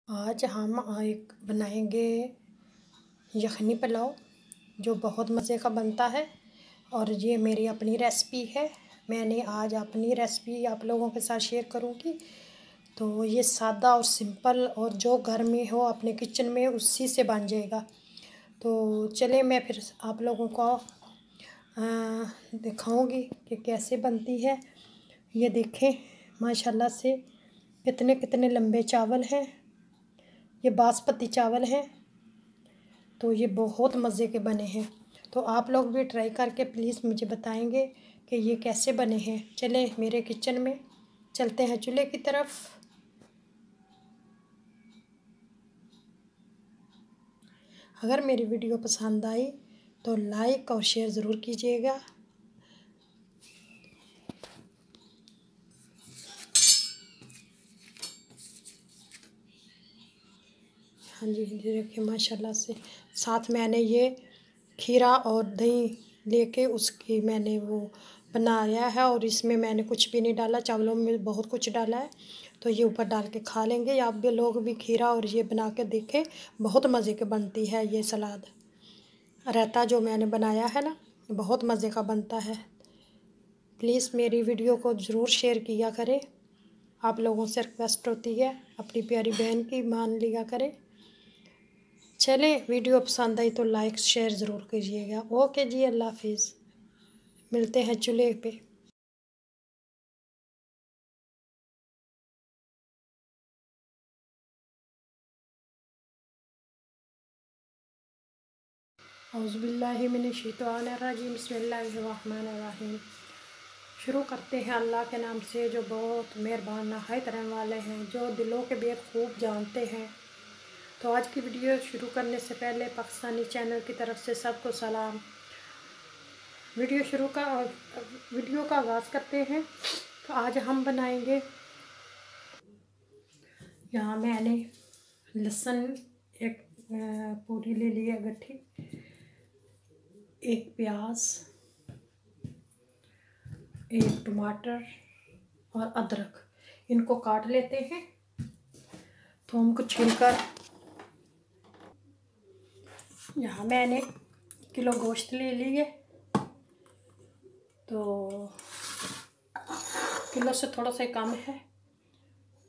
आज हम एक बनाएंगे यखनी पुलाव जो बहुत मज़े का बनता है। और ये मेरी अपनी रेसिपी है। मैंने आज अपनी रेसिपी आप लोगों के साथ शेयर करूंगी। तो ये सादा और सिंपल और जो घर में हो अपने किचन में उसी से बन जाएगा। तो चले मैं फिर आप लोगों को दिखाऊंगी कि कैसे बनती है। ये देखें माशाल्लाह से कितने कितने लंबे चावल हैं। ये बासमती चावल हैं। तो ये बहुत मज़े के बने हैं। तो आप लोग भी ट्राई करके प्लीज़ मुझे बताएंगे कि ये कैसे बने हैं। चले मेरे किचन में चलते हैं चूल्हे की तरफ। अगर मेरी वीडियो पसंद आई तो लाइक और शेयर ज़रूर कीजिएगा। हाँ जी देखिए माशाल्लाह से साथ मैंने ये खीरा और दही लेके उसकी मैंने वो बनाया है। और इसमें मैंने कुछ भी नहीं डाला, चावलों में बहुत कुछ डाला है। तो ये ऊपर डाल के खा लेंगे। आप भी लोग भी खीरा और ये बना के देखें, बहुत मज़े की बनती है। ये सलाद रायता जो मैंने बनाया है ना, बहुत मज़े का बनता है। प्लीज़ मेरी वीडियो को ज़रूर शेयर किया करें। आप लोगों से रिक्वेस्ट होती है, अपनी प्यारी बहन की मान लिया करें। चले वीडियो पसंद आई तो लाइक शेयर ज़रूर कीजिएगा। ओके जी, अल्लाह हाफिज़। मिलते हैं चूल्हे पे। औज़ुबिल्लाहिमिनश्शैतानिर्रजीम बिस्मिल्लाहिर्रहमानिर्रहीम। शुरू करते हैं अल्लाह के नाम से जो बहुत मेहरबान नहायत रहने वाले हैं, जो दिलों के भेद खूब जानते हैं। तो आज की वीडियो शुरू करने से पहले पाकिस्तानी चैनल की तरफ से सबको सलाम। वीडियो का आगाज़ करते हैं। तो आज हम बनाएंगे, यहाँ मैंने लहसुन एक पूरी ले ली है गट्ठी, एक प्याज, एक टमाटर और अदरक, इनको काट लेते हैं। थोम को छीलकर यहाँ मैंने किलो गोश्त ले लिए। तो किलो से थोड़ा सा कम है।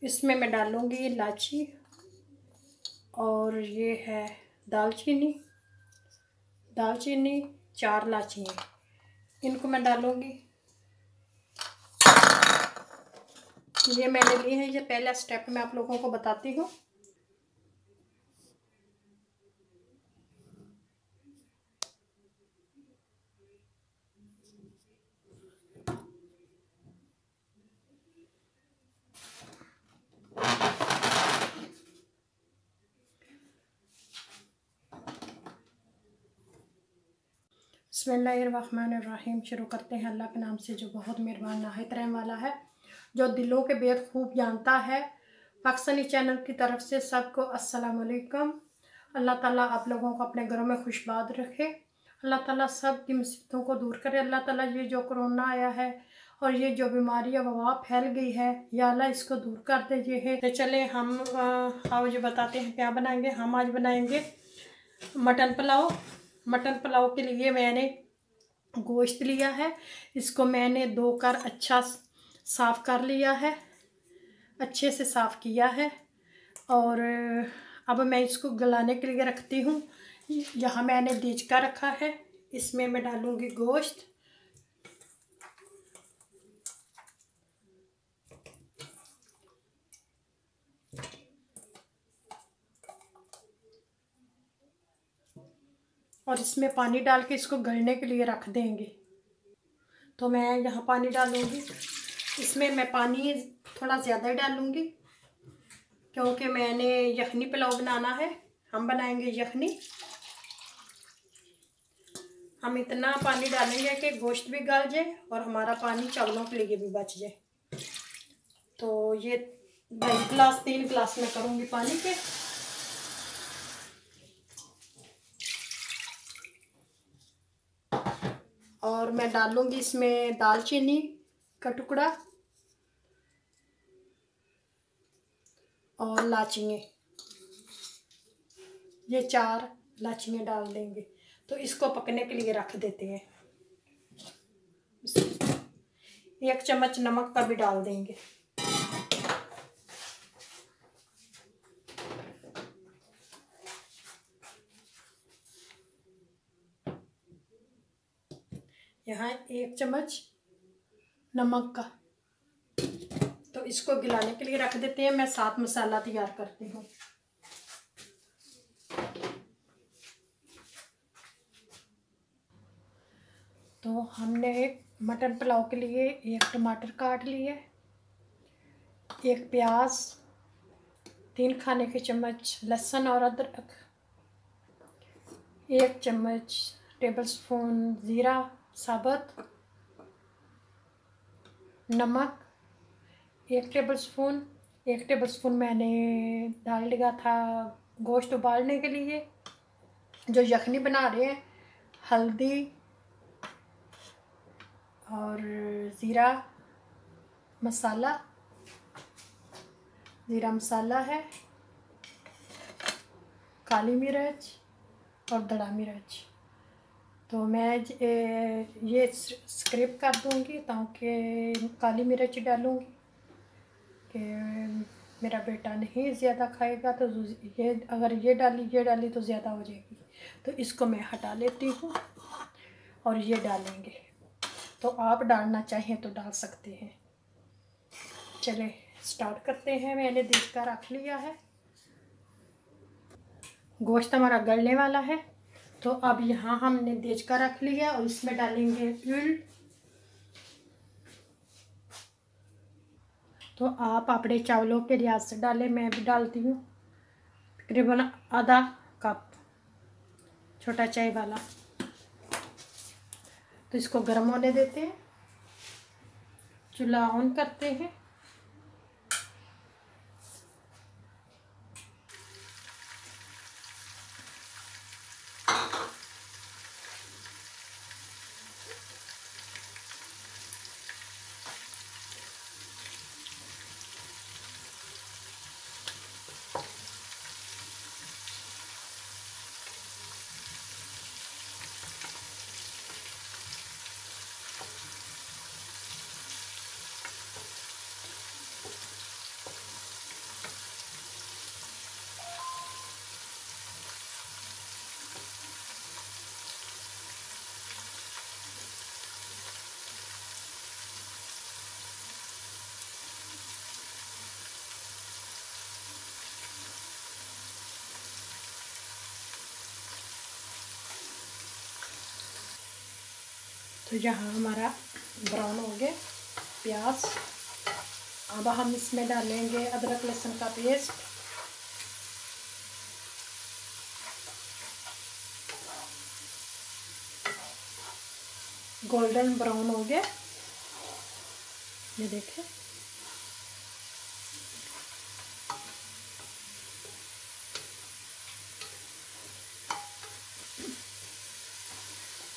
इसमें मैं डालूँगी इलायची और ये है दालचीनी 4 इलायचियाँ, इनको मैं डालूँगी। ये मैंने ली है। ये पहला स्टेप मैं आप लोगों को बताती हूँ। बिस्मिल्लाहिर्रहमानिर्रहीम। शुरू करते हैं अल्लाह के नाम से जो बहुत मेहरबान नहायत रहने वाला है, जो दिलों के भेद खूब जानता है। पाकिस्तानी चैनल की तरफ से सबको अस्सलाम वालेकुम। अल्लाह ताला आप लोगों को अपने घरों में खुशबाद रखे। अल्लाह ताला सब की मुसीबतों को दूर करे। अल्लाह ताला ये जो कोरोना आया है और ये जो बीमारी वबा फैल गई है, या अल्लाह इसको दूर कर दे। ये है तो चले हम आज बताते हैं क्या बनाएंगे। हम आज बनाएंगे मटन पुलाव। मटन पुलाव के लिए मैंने गोश्त लिया है। इसको मैंने धोकर अच्छा साफ़ कर लिया है, अच्छे से साफ़ किया है। और अब मैं इसको गलाने के लिए रखती हूँ। यहाँ मैंने देचका रखा है, इसमें मैं डालूँगी गोश्त। और इसमें पानी डाल के इसको गलने के लिए रख देंगे। तो मैं यहाँ पानी डालूँगी। इसमें मैं पानी थोड़ा ज़्यादा ही डालूँगी क्योंकि मैंने यखनी पुलाव बनाना है। हम बनाएंगे यखनी। हम इतना पानी डालेंगे कि गोश्त भी गल जाए और हमारा पानी चावलों के लिए भी बच जाए। तो ये 3 गिलास में करूँगी पानी के। और मैं डालूँगी इसमें दालचीनी का टुकड़ा और इलायचियाँ। ये 4 इलायचियाँ डाल देंगे। तो इसको पकने के लिए रख देते हैं। 1 चम्मच नमक का भी डाल देंगे। यहाँ 1 चम्मच नमक का। तो इसको गिलाने के लिए रख देते हैं। मैं साथ मसाला तैयार करती हूँ। तो हमने मटन पुलाव के लिए 1 टमाटर काट लिए, 1 प्याज, 3 खाने के चम्मच लहसुन और अदरक, 1 चम्मच टेबल स्पून ज़ीरा साबुत, नमक 1 टेबल स्पून मैंने डाल लिया था गोश्त उबालने के लिए जो यखनी बना रहे हैं, हल्दी और ज़ीरा मसाला है, काली मिर्च और दड़ा मिर्च। तो मैं ये स्किप कर दूंगी ताकि काली मिर्च डालूंगी कि मेरा बेटा नहीं ज़्यादा खाएगा। तो ये अगर ये डाली तो ज़्यादा हो जाएगी। तो इसको मैं हटा लेती हूँ और ये डालेंगे। तो आप डालना चाहें तो डाल सकते हैं। चलें स्टार्ट करते हैं। मैंने देख कर रख लिया है। गोश्त हमारा गलने वाला है। तो अब यहाँ हमने देख कर रख लिया और इसमें डालेंगे ऑयल। तो आप अपने चावलों के लिहाज से डालें। मैं भी डालती हूँ तकरीबन आधा कप, छोटा चाय वाला। तो इसको गर्म होने देते हैं। चूल्हा ऑन करते हैं। तो यहाँ हमारा ब्राउन हो गया प्याज। अब हम इसमें डालेंगे अदरक लहसुन का पेस्ट, गोल्डन ब्राउन हो गया, ये देखें।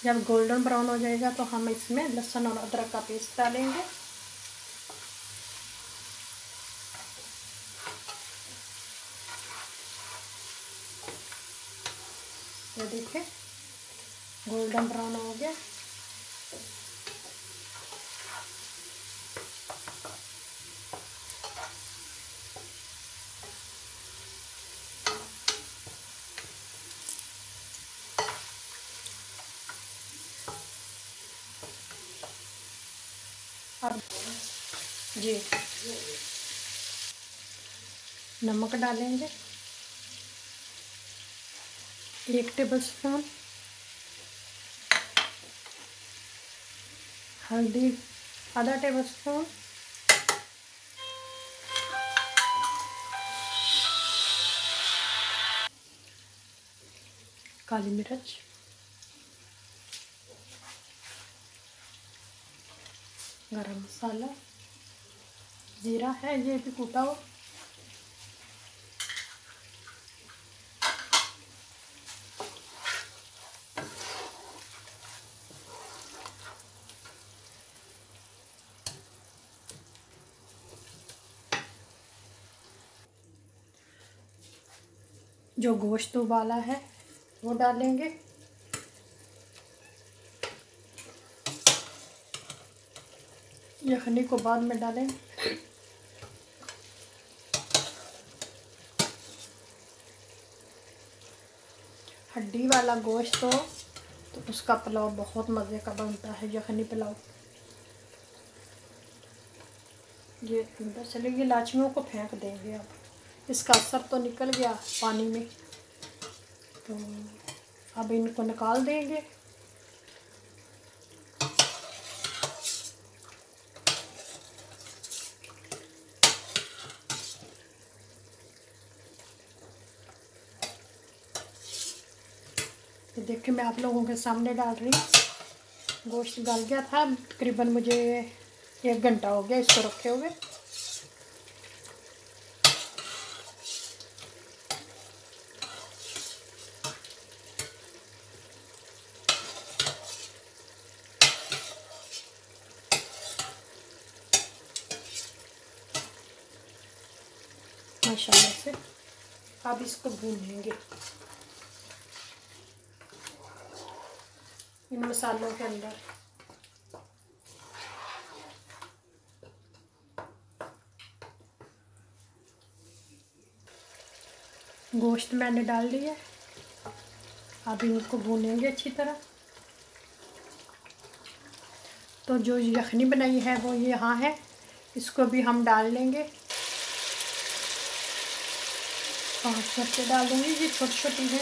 जब गोल्डन ब्राउन हो जाएगा तो हम इसमें लहसुन और अदरक का पेस्ट डालेंगे। ये देखिए गोल्डन ब्राउन हो गया। अब जी नमक डालेंगे 1 टेबल स्पून, हल्दी आधा टेबल स्पून, काली मिर्च, गरम मसाला, जीरा है ये भी कूटा हुआ, जो गोश्त उबाला है वो डालेंगे। यखनी को बाद में डालेंगे। हड्डी वाला गोश्त हो तो उसका पुलाव बहुत मज़े का बनता है, यखनी पुलाव। ये अंदर चलेगी, लाचियों को फेंक देंगे। अब इसका असर तो निकल गया पानी में, तो अब इनको निकाल देंगे। तो देखिए मैं आप लोगों के सामने डाल रही हूँ। गोश्त गल गया था, तकरीबन मुझे 1 घंटा हो गया इसको रखे हुए। माशाल्लाह से अब इसको भूनेंगे इन मसालों के अंदर। गोश्त मैंने डाल दिया, अब इनको भूनेंगे अच्छी तरह। तो जो यखनी बनाई है वो यहाँ है, इसको भी हम डाल लेंगे। 5 मिर्चें डाल दूँगी, ये छोटी छोटी है।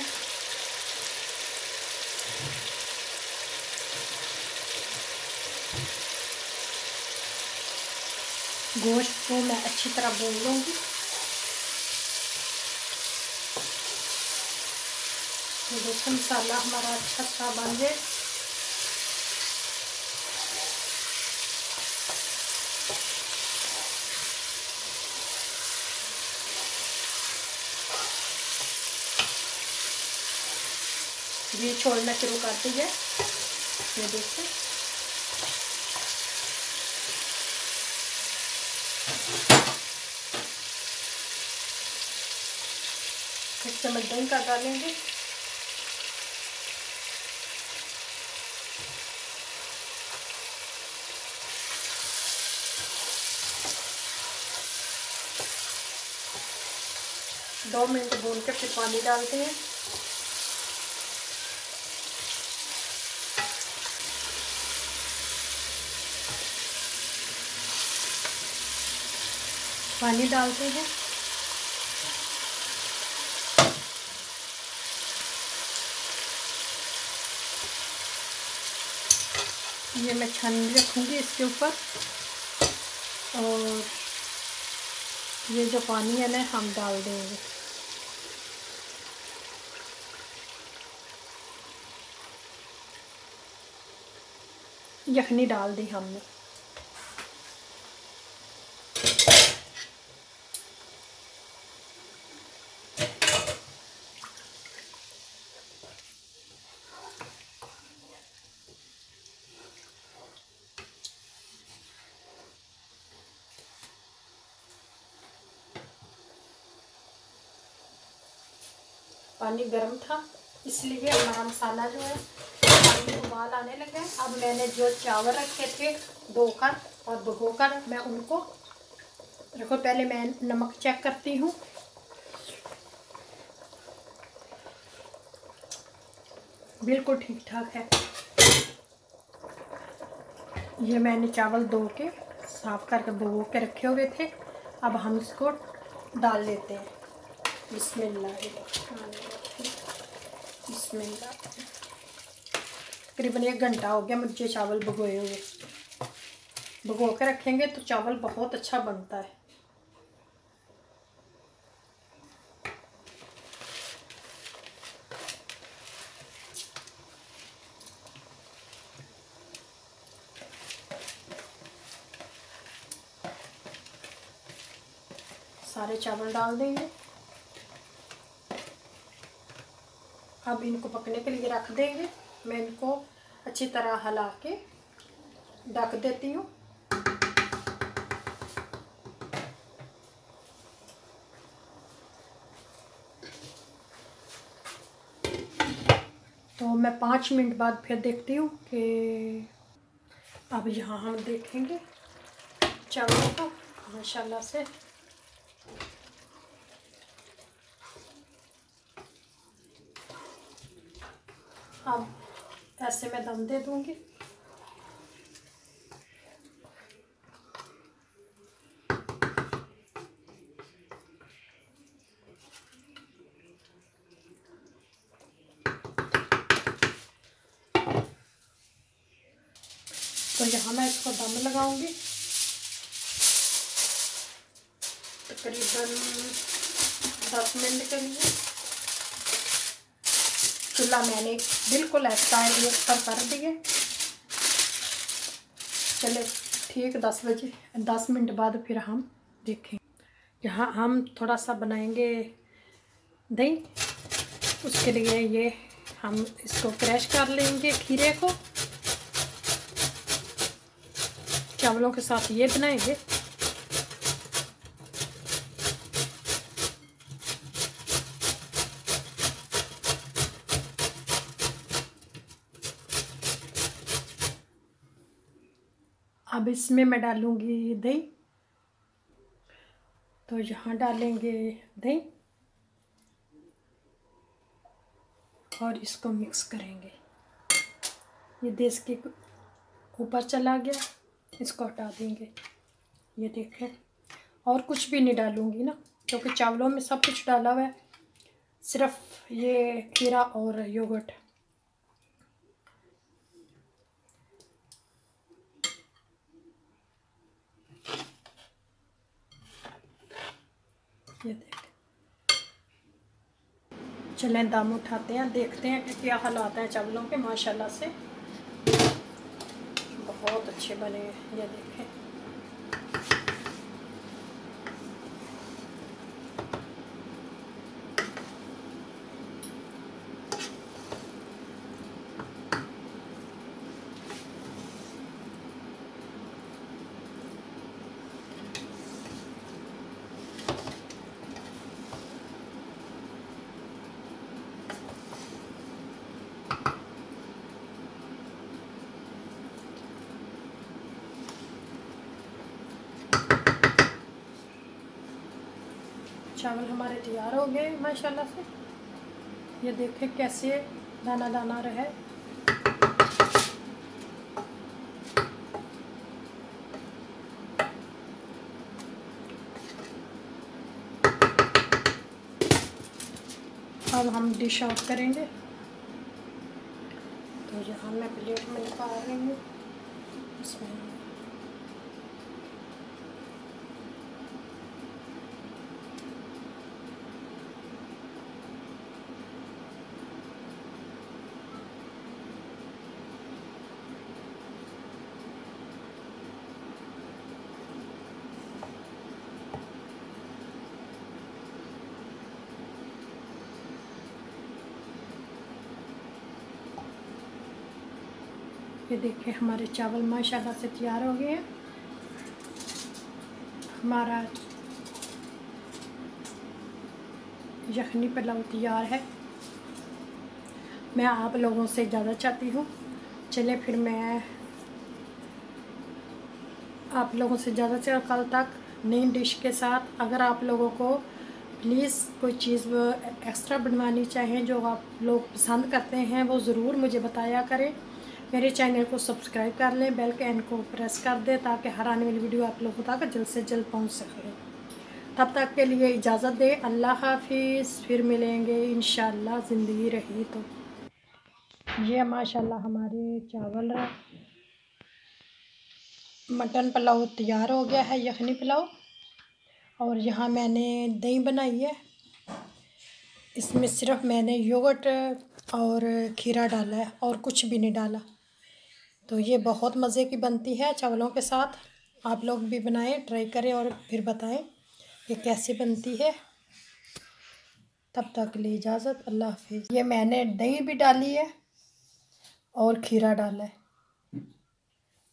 गोश्त को मैं अच्छी तरह भून लूँगी। तो देखो मसाला हमारा अच्छा सा बन जाए। ये छोड़ना शुरू कर दीजिए। ये देखिए एक चम्मच दही का डालेंगे। दो मिनट भून के फिर पानी डालते हैं। पानी डालते हैं। ये मैं छाननी रखूँगी इसके ऊपर, और ये जो पानी है ना हम डाल देंगे। यखनी डाल दी हमने। पानी गर्म था इसलिए हमारा मसाला जो है पानी उबाल आने लगे। अब मैंने जो चावल रखे थे धोकर और भिगोकर, मैं उनको देखो, पहले मैं नमक चेक करती हूँ। बिल्कुल ठीक ठाक है। ये मैंने चावल धो के साफ करके भिगो के रखे हुए थे। अब हम इसको डाल लेते हैं। बिस्मिल्लाह बिस्मिल्लाह। तकरीबन 1 घंटा हो गया मुझे चावल भिगोए हुए। भिगो के रखेंगे तो चावल बहुत अच्छा बनता है। सारे चावल डाल देंगे। अब इनको पकने के लिए रख देंगे। मैं इनको अच्छी तरह हिला के ढक देती हूँ। मैं 5 मिनट बाद फिर देखती हूँ कि अब यहाँ हम देखेंगे चावलों को माशाल्लाह से। अब ऐसे मैं दम दे दूँगी। तो यहाँ मैं इसको दम लगाऊंगी तकरीबन 10 मिनट के लिए। चूल्हा मैंने बिल्कुल साइड पर कर दिए। चले ठीक 10 मिनट बाद फिर हम देखें। यहाँ हम थोड़ा सा बनाएंगे दही। उसके लिए ये हम इसको क्रश कर लेंगे खीरे को, चावलों के साथ ये बनाएंगे। अब इसमें मैं डालूंगी दही। तो यहाँ डालेंगे दही और इसको मिक्स करेंगे। ये देश के ऊपर चला गया, इसको हटा देंगे। ये देखें, और कुछ भी नहीं डालूंगी ना, क्योंकि चावलों में सब कुछ डाला हुआ है, सिर्फ ये खीरा और योगर्ट। ये देखें, चलें दम उठाते हैं, देखते हैं कि क्या हालात हैं चावलों के। माशाल्लाह से बहुत अच्छे बने हैं। ये देखें, चावल हमारे तैयार हो गए माशाल्लाह से। ये देखें कैसे दाना दाना रहे। अब हम डिश आउट करेंगे। तो यहाँ मैं प्लेट में निकाल रही हूँ। इसमें ये देखिए हमारे चावल माशाल्लाह से तैयार हो गए हैं। हमारा यखनी पुलाव तैयार है। मैं आप लोगों से ज़्यादा चाहती हूँ। चले फिर मैं आप लोगों से ज़्यादा से कल तक नई डिश के साथ। अगर आप लोगों को प्लीज़ कोई चीज़ एक्स्ट्रा बनवानी चाहें जो आप लोग पसंद करते हैं, वो ज़रूर मुझे बताया करें। मेरे चैनल को सब्सक्राइब कर लें, बेल के आइकन को प्रेस कर दें ताकि हर आने वाली वीडियो आप लोगों तक जल्द से जल्द पहुंच सके। तब तक के लिए इजाज़त दें। अल्लाह हाफिज़। फिर मिलेंगे इंशाअल्लाह ज़िंदगी रही तो। ये माशाल्लाह हमारे चावल मटन पुलाव तैयार हो गया है, यखनी पुलाव। और यहाँ मैंने दही बनाई है। इसमें सिर्फ मैंने योगर्ट और खीरा डाला है और कुछ भी नहीं डाला। तो ये बहुत मज़े की बनती है चावलों के साथ। आप लोग भी बनाएं, ट्राई करें और फिर बताएं कि कैसे बनती है। तब तक के लिए इजाज़त। अल्लाह हाफिज़। ये मैंने दही भी डाली है और खीरा डाला है।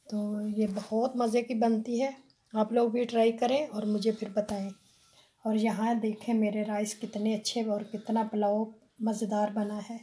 तो ये बहुत मज़े की बनती है। आप लोग भी ट्राई करें और मुझे फिर बताएं। और यहाँ देखें मेरे राइस कितने अच्छे और कितना पुलाव मज़ेदार बना है।